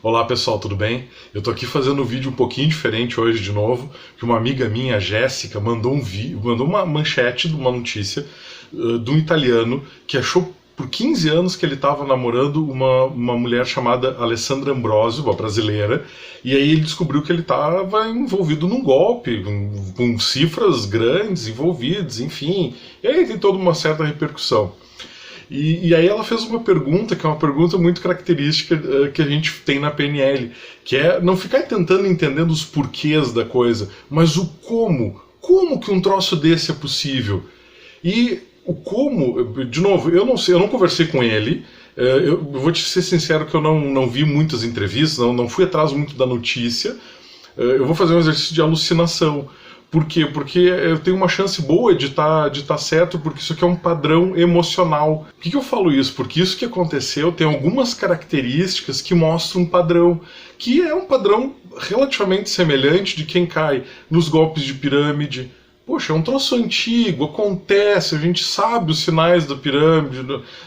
Olá pessoal, tudo bem? Eu tô aqui fazendo um vídeo um pouquinho diferente hoje de novo, que uma amiga minha, a Jéssica, mandou uma manchete de uma notícia de um italiano que achou por 15 anos que ele estava namorando uma mulher chamada Alessandra Ambrosio, uma brasileira, e aí ele descobriu que ele estava envolvido num golpe, com cifras grandes envolvidas, enfim, e aí tem toda uma certa repercussão. E aí ela fez uma pergunta, que é uma pergunta muito característica que a gente tem na PNL, que é não ficar tentando entender os porquês da coisa, mas o como. Como que um troço desse é possível? E o como, de novo, eu não sei, eu não conversei com ele, eu vou te ser sincero que eu não vi muitas entrevistas, não fui atrás muito da notícia, eu vou fazer um exercício de alucinação. Por quê? Porque eu tenho uma chance boa de tá certo, porque isso aqui é um padrão emocional. Por que eu falo isso? Porque isso que aconteceu tem algumas características que mostram um padrão, que é um padrão relativamente semelhante de quem cai nos golpes de pirâmide. Poxa, é um troço antigo, acontece, a gente sabe os sinais da pirâmide,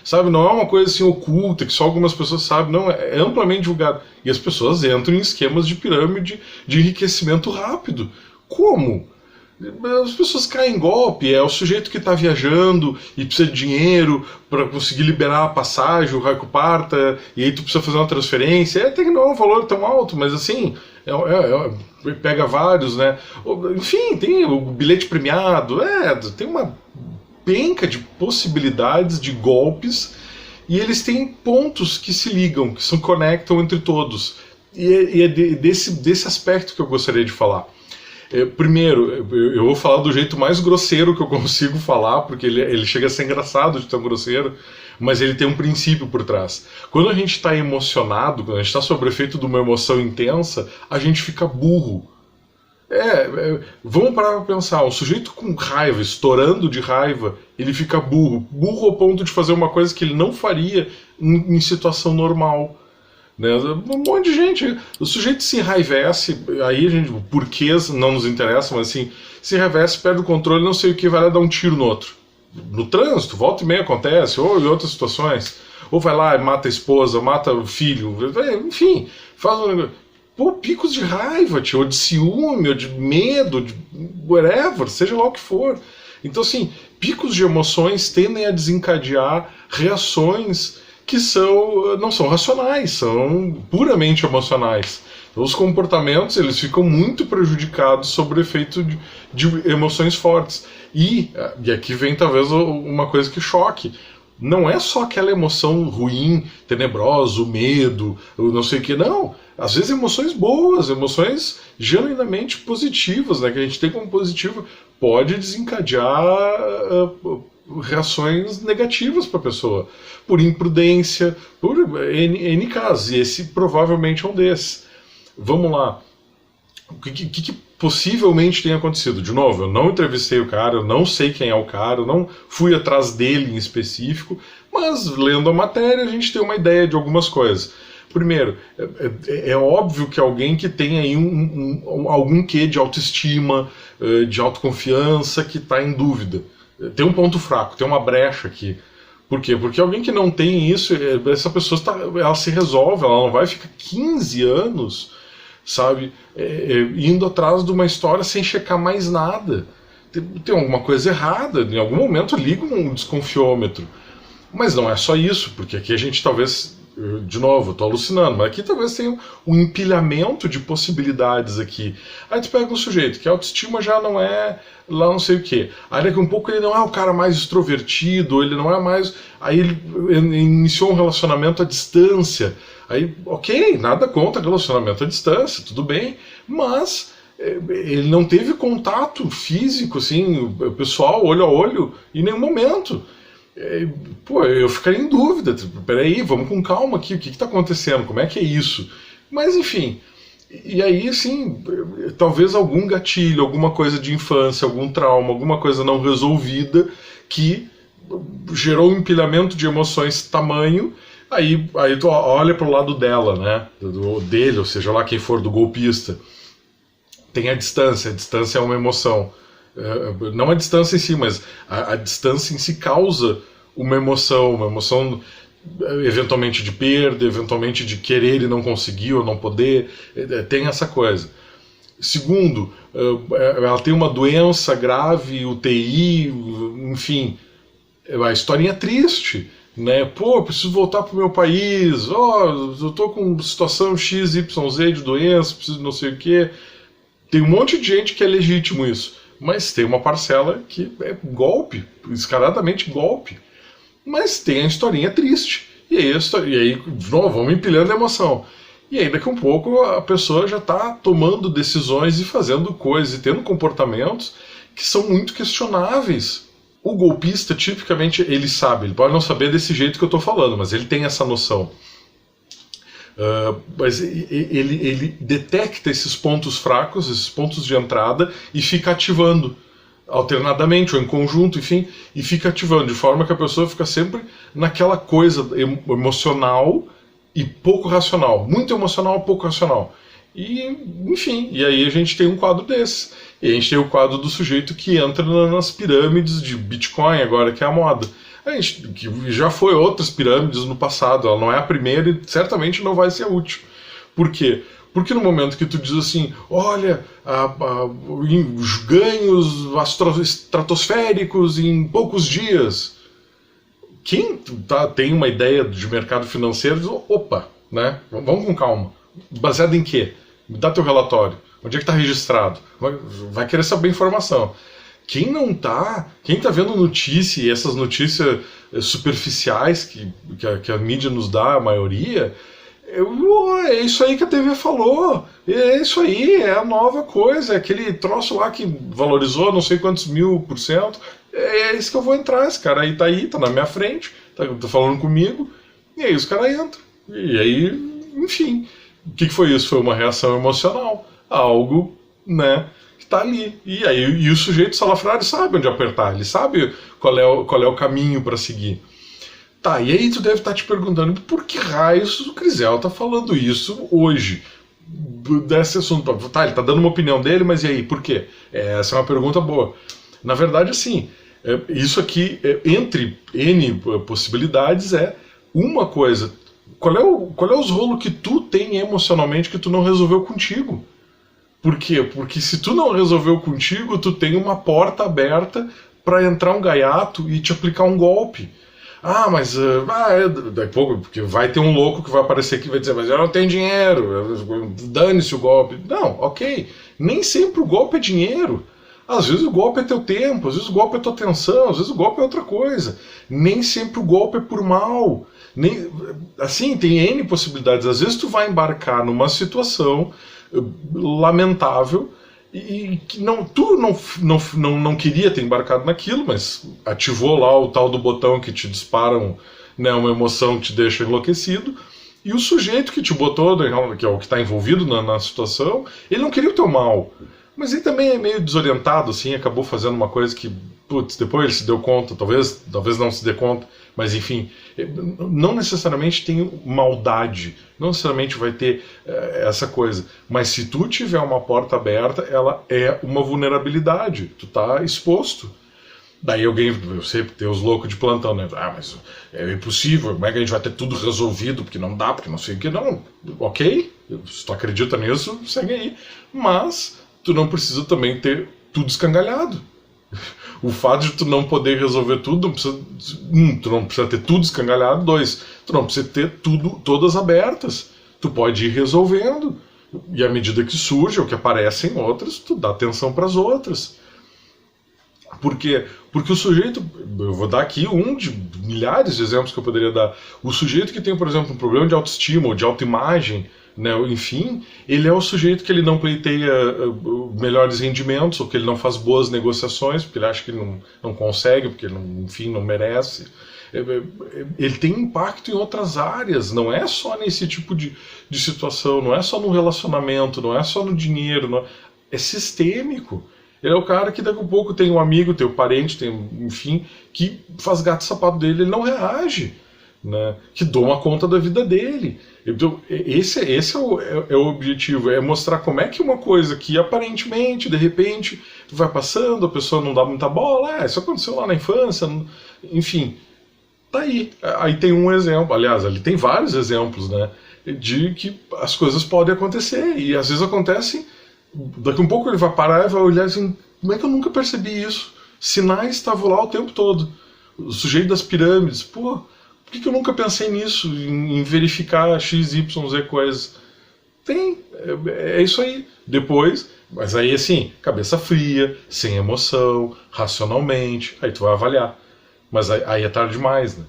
sabe? Não é uma coisa assim oculta, que só algumas pessoas sabem, não, é amplamente divulgado. E as pessoas entram em esquemas de pirâmide de enriquecimento rápido. Como? As pessoas caem em golpe, é o sujeito que está viajando e precisa de dinheiro para conseguir liberar a passagem, o raio parta, e aí tu precisa fazer uma transferência, até que não é um valor tão alto, mas assim, pega vários, né? Enfim, tem o bilhete premiado, tem uma penca de possibilidades de golpes, e eles têm pontos que se ligam, que se conectam entre todos. E é desse aspecto que eu gostaria de falar. Primeiro, eu vou falar do jeito mais grosseiro que eu consigo falar, porque ele chega a ser engraçado de tão grosseiro, mas ele tem um princípio por trás. Quando a gente está emocionado, quando a gente está sob o efeito de uma emoção intensa, a gente fica burro. Vamos parar para pensar, um sujeito com raiva, estourando de raiva, ele fica burro. Burro ao ponto de fazer uma coisa que ele não faria em situação normal. Né? Um monte de gente. O sujeito se enraivece, aí a gente, porquês não nos interessa, mas assim, se enraivece, perde o controle, não sei o que, vai lá dar um tiro no outro. No trânsito, volta e meia acontece, ou em outras situações. Ou vai lá e mata a esposa, mata o filho, enfim, faz um negócio. Pô, picos de raiva, tio, ou de ciúme, ou de medo, de whatever, seja lá o que for. Então, assim, picos de emoções tendem a desencadear reações que não são racionais, são puramente emocionais. Então, os comportamentos eles ficam muito prejudicados sob o efeito de emoções fortes. E aqui vem talvez uma coisa que choque. Não é só aquela emoção ruim, tenebrosa, o medo, o não sei o que, não. Às vezes emoções boas, emoções genuinamente positivas, né, que a gente tem como positivo, pode desencadear reações negativas para a pessoa, por imprudência, por N casos, e esse provavelmente é um desses. Vamos lá. O que possivelmente tem acontecido? De novo, eu não entrevistei o cara, eu não sei quem é o cara, eu não fui atrás dele em específico, mas lendo a matéria a gente tem uma ideia de algumas coisas. Primeiro, é óbvio que alguém que tem aí algum quê de autoestima, de autoconfiança, que está em dúvida. Tem um ponto fraco, tem uma brecha aqui. Por quê? Porque alguém que não tem isso, essa pessoa ela se resolve, ela não vai ficar 15 anos, sabe, indo atrás de uma história sem checar mais nada. Tem alguma coisa errada, em algum momento liga um desconfiômetro. Mas não é só isso, porque aqui a gente talvez, de novo, estou alucinando, mas aqui talvez tenha um empilhamento de possibilidades aqui. Aí tu pega um sujeito que a autoestima já não é lá não sei o que. Aí daqui a um pouco ele não é o cara mais extrovertido, ele não é mais... Aí ele iniciou um relacionamento à distância. Aí, ok, nada contra relacionamento à distância, tudo bem, mas ele não teve contato físico, assim, pessoal, olho a olho, em nenhum momento. Pô, eu ficaria em dúvida, peraí, vamos com calma aqui, o que está acontecendo, como é que é isso? Mas enfim, e aí assim, talvez algum gatilho, alguma coisa de infância, algum trauma, alguma coisa não resolvida que gerou um empilhamento de emoções tamanho, aí tu olha pro lado dela, né, dele, ou seja lá quem for, do golpista, tem a distância é uma emoção. Não a distância em si, mas a distância em si causa uma emoção eventualmente de perda, eventualmente de querer e não conseguir ou não poder, tem essa coisa. Segundo, ela tem uma doença grave, UTI, enfim, a historinha é triste, né? Pô, preciso voltar pro meu país, eu tô com situação X, Y, Z de doença, preciso de não sei o quê. Tem um monte de gente que é legítimo isso, mas tem uma parcela que é golpe, descaradamente golpe. Mas tem a historinha triste. E aí vamos empilhando a emoção. E aí daqui a um pouco a pessoa já está tomando decisões e fazendo coisas e tendo comportamentos que são muito questionáveis. O golpista, tipicamente, ele sabe, ele pode não saber desse jeito que eu estou falando, mas ele tem essa noção. Mas ele detecta esses pontos fracos, esses pontos de entrada, e fica ativando, alternadamente ou em conjunto, enfim, e fica ativando, de forma que a pessoa fica sempre naquela coisa emocional e pouco racional. Muito emocional, pouco racional. E, enfim, e aí a gente tem um quadro desse. E a gente tem o quadro do sujeito que entra nas pirâmides de Bitcoin agora, que é a moda. Que já foi outras pirâmides no passado, ela não é a primeira e certamente não vai ser a última. Por quê? Porque no momento que tu diz assim, olha, os ganhos estratosféricos em poucos dias, quem tem uma ideia de mercado financeiro diz, opa, né? Vamos com calma. Baseado em quê? Me dá teu relatório. Onde é que está registrado? Vai querer saber informação. Quem não tá, quem tá vendo notícia e essas notícias superficiais que a mídia nos dá, a maioria, é isso aí que a TV falou, é isso aí, é a nova coisa, é aquele troço lá que valorizou não sei quantos 1000%, é isso que eu vou entrar, esse cara aí, tá na minha frente, tá falando comigo, e aí os caras entram, e aí, enfim, o que foi isso? Foi uma reação emocional, algo, né, tá ali. E aí o sujeito salafrário sabe onde apertar, ele sabe qual é o caminho para seguir. Tá, e aí tu deve estar te perguntando por que raios o Crisel tá falando isso hoje, desse assunto. Tá, ele tá dando uma opinião dele, mas e aí, por quê? Essa é uma pergunta boa. Na verdade, assim, isso aqui, entre N possibilidades, é uma coisa. Qual é os rolos que tu tem emocionalmente que tu não resolveu contigo? Por quê? Porque se tu não resolveu contigo, tu tem uma porta aberta para entrar um gaiato e te aplicar um golpe. Mas daqui a pouco, porque vai ter um louco que vai aparecer aqui e vai dizer, mas eu não tenho dinheiro, dane-se o golpe. Não, ok. Nem sempre o golpe é dinheiro. Às vezes o golpe é teu tempo, às vezes o golpe é tua atenção, às vezes o golpe é outra coisa. Nem sempre o golpe é por mal. Assim, tem N possibilidades. Às vezes tu vai embarcar numa situação lamentável e que tu não queria ter embarcado naquilo, mas ativou lá o tal do botão que te dispara né, uma emoção que te deixa enlouquecido, e o sujeito que te botou, que é o que está envolvido na situação, ele não queria o teu mal, mas ele também é meio desorientado, assim, acabou fazendo uma coisa que, putz, depois ele se deu conta, talvez não se dê conta, mas enfim, não necessariamente tem maldade, não necessariamente vai ter essa coisa, mas se tu tiver uma porta aberta, ela é uma vulnerabilidade, tu tá exposto. Daí eu sempre tem os loucos de plantão, né? Mas é impossível, como é que a gente vai ter tudo resolvido, porque não dá, porque não sei o que, não, ok, se tu acredita nisso, segue aí, mas tu não precisa também ter tudo escangalhado. O fato de tu não poder resolver tudo, tu não precisa ter tudo escangalhado. 2, tu não precisa ter todas abertas. Tu pode ir resolvendo. E à medida que surge ou que aparecem outras, tu dá atenção para as outras. Por quê? Porque o sujeito, eu vou dar aqui um de milhares de exemplos que eu poderia dar. O sujeito que tem, por exemplo, um problema de autoestima ou de autoimagem, né, enfim, ele é o sujeito que ele não pleiteia melhores rendimentos, ou que ele não faz boas negociações, porque ele acha que ele não consegue, porque ele, enfim, não merece. Ele tem impacto em outras áreas, não é só nesse tipo de situação, não é só no relacionamento, não é só no dinheiro, é sistêmico. Ele é o cara que daqui a pouco tem um amigo, tem um parente, enfim, que faz gato sapato dele, ele não reage, né, que toma conta da vida dele. Então, esse é o objetivo, é mostrar como é que uma coisa que aparentemente, de repente, vai passando, a pessoa não dá muita bola, isso aconteceu lá na infância, enfim. Tá aí. Aí tem um exemplo, aliás, ali tem vários exemplos, né? De que as coisas podem acontecer. E às vezes acontecem, daqui a um pouco ele vai parar e vai olhar assim, como é que eu nunca percebi isso? Sinais estavam lá o tempo todo. O sujeito das pirâmides, pô, por que eu nunca pensei nisso? Em verificar X, Y, Z coisas? Tem, é isso aí. Depois, mas aí assim, cabeça fria, sem emoção, racionalmente, aí tu vai avaliar. Mas aí é tarde demais, né?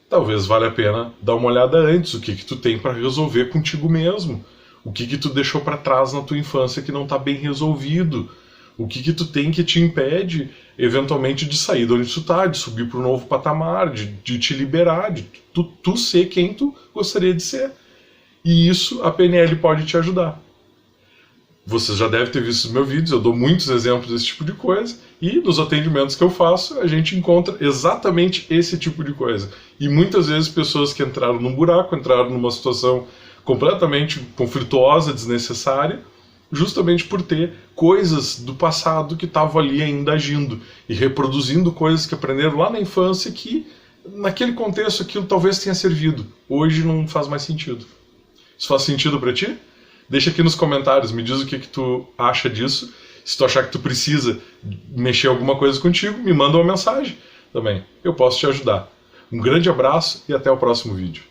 Talvez valha a pena dar uma olhada antes, o que que tu tem para resolver contigo mesmo. O que que tu deixou para trás na tua infância que não está bem resolvido. O que que tu tem que te impede, eventualmente, de sair de onde tu tá, de subir para um novo patamar, de te liberar, de tu ser quem tu gostaria de ser. E isso a PNL pode te ajudar. Vocês já devem ter visto os meus vídeos, eu dou muitos exemplos desse tipo de coisa, e nos atendimentos que eu faço, a gente encontra exatamente esse tipo de coisa. E muitas vezes pessoas que entraram num buraco, entraram numa situação completamente conflituosa, desnecessária, justamente por ter coisas do passado que estavam ali ainda agindo, e reproduzindo coisas que aprenderam lá na infância que, naquele contexto, aquilo talvez tenha servido. Hoje não faz mais sentido. Isso faz sentido para ti? Deixa aqui nos comentários, me diz o que tu acha disso. Se tu achar que tu precisa mexer alguma coisa contigo, me manda uma mensagem também. Eu posso te ajudar. Um grande abraço e até o próximo vídeo.